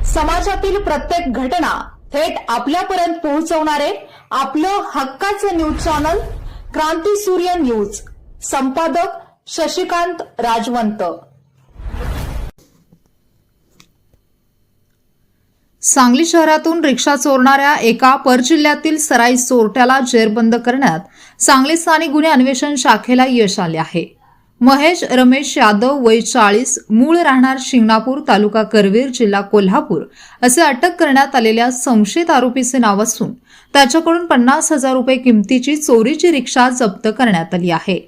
समाजातील प्रत्येक घटना थेट आपल्यापर्यंत पोहोचवणारे आपलं हक्काचं न्यूज चॅनल क्रांती सूर्य न्यूज. संपादक शशिकांत राजवंत. सांगली शहरातून रिक्षा चोरणाऱ्या एका परजिल्ह्यातील सराई चोरट्याला जेरबंद करण्यात सांगली स्थानिक गुन्हे अन्वेषण शाखेला यश आले आहे. महेश रमेश यादव वय 40, मूळ राहणार शिंगणापूर, तालुका करवीर, जिल्हा कोल्हापूर असे अटक करण्यात आलेल्या संशयित आरोपीचे नाव असून त्याच्याकडून 50,000 रुपये किमतीची चोरीची रिक्षा जप्त करण्यात आली आहे.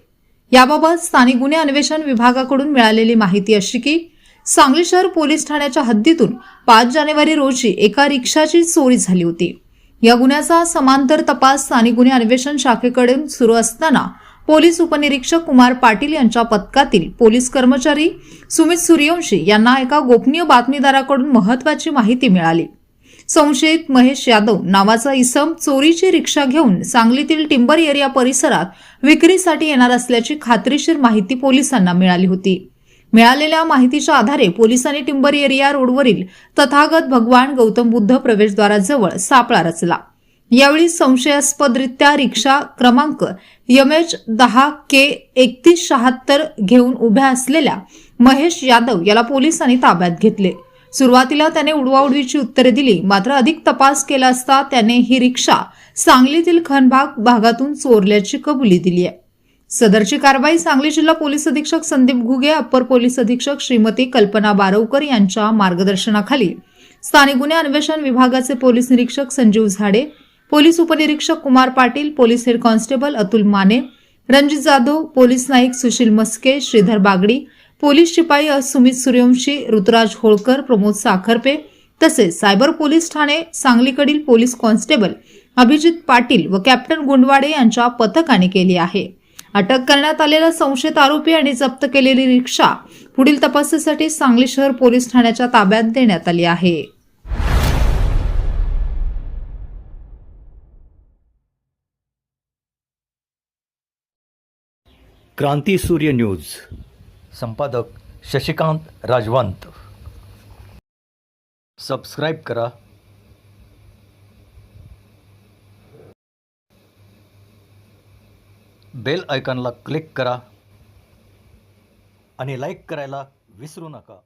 याबाबत स्थानिक गुन्हे अन्वेषण विभागाकडून मिळालेली माहिती अशी की सांगली शहर पोलीस ठाण्याच्या हद्दीतून 5 जानेवारी रोजी एका रिक्षाची चोरी झाली होती. या गुन्ह्याचा समांतर तपास स्थानिक गुन्हे अन्वेषण शाखेकडून सुरू असताना पोलीस उपनिरीक्षक कुमार पाटील यांच्या पथकातील पोलीस कर्मचारी सुमित सूर्यवंशी यांना एका गोपनीय बातमीदाराकडून महत्त्वाची माहिती मिळाली. संशयित महेश यादव नावाचा इसम चोरीची रिक्षा घेऊन सांगलीतील टिंबर एरिया परिसरात विक्रीसाठी येणार असल्याची खात्रीशीर माहिती पोलिसांना मिळाली होती. मिळालेल्या माहितीच्या आधारे पोलिसांनी टिंबर एरिया रोडवरील तथागत भगवान गौतम बुद्ध प्रवेशद्वाराजवळ सापळा रचला. यावेळी संशयास्पदरित्या रिक्षा क्रमांक MH10K3176 घेऊन उभ्या असलेल्या महेश यादव याला पोलिसांनी ताब्यात घेतले. सुरुवातीला त्याने उडवाउडवीची उत्तरे दिली, मात्र अधिक तपास केला असता त्याने ही रिक्षा सांगलीतील खनभाग भागातून चोरल्याची कबुली दिली आहे. सदरची कारवाई सांगली जिल्हा पोलीस अधीक्षक संदीप घुगे, अप्पर पोलीस अधीक्षक श्रीमती कल्पना बारवकर यांच्या मार्गदर्शनाखाली स्थानिक गुन्हे अन्वेषण विभागाचे पोलीस निरीक्षक संजीव झाडे, पोलीस उपनिरीक्षक Kumar Patil, police head constable Atul Mane, Ranjit Jadhav, police Naik Sushil Maske, Shridhar Bagdi, police शिपाई सुमित सूर्यवंशी, ऋतुराज होळकर, प्रमोद साखरपे तसेच सायबर पोलीस ठाणे सांगलीकडील पोलीस कॉन्स्टेबल अभिजित पाटील व कॅप्टन गुंडवाडे यांच्या पथकाने केली आहे. अटक करण्यात आलेला संशयित आरोपी आणि जप्त केलेली रिक्षा पुढील तपासासाठी सांगली शहर पोलीस ठाण्याच्या ताब्यात देण्यात आली आहे. क्रांती सूर्य न्यूज. संपादक शशिकांत राजवंत. सबस्क्राईब करा, बेल आयकॉनला क्लिक करा आणि लाईक करायला विसरू नका.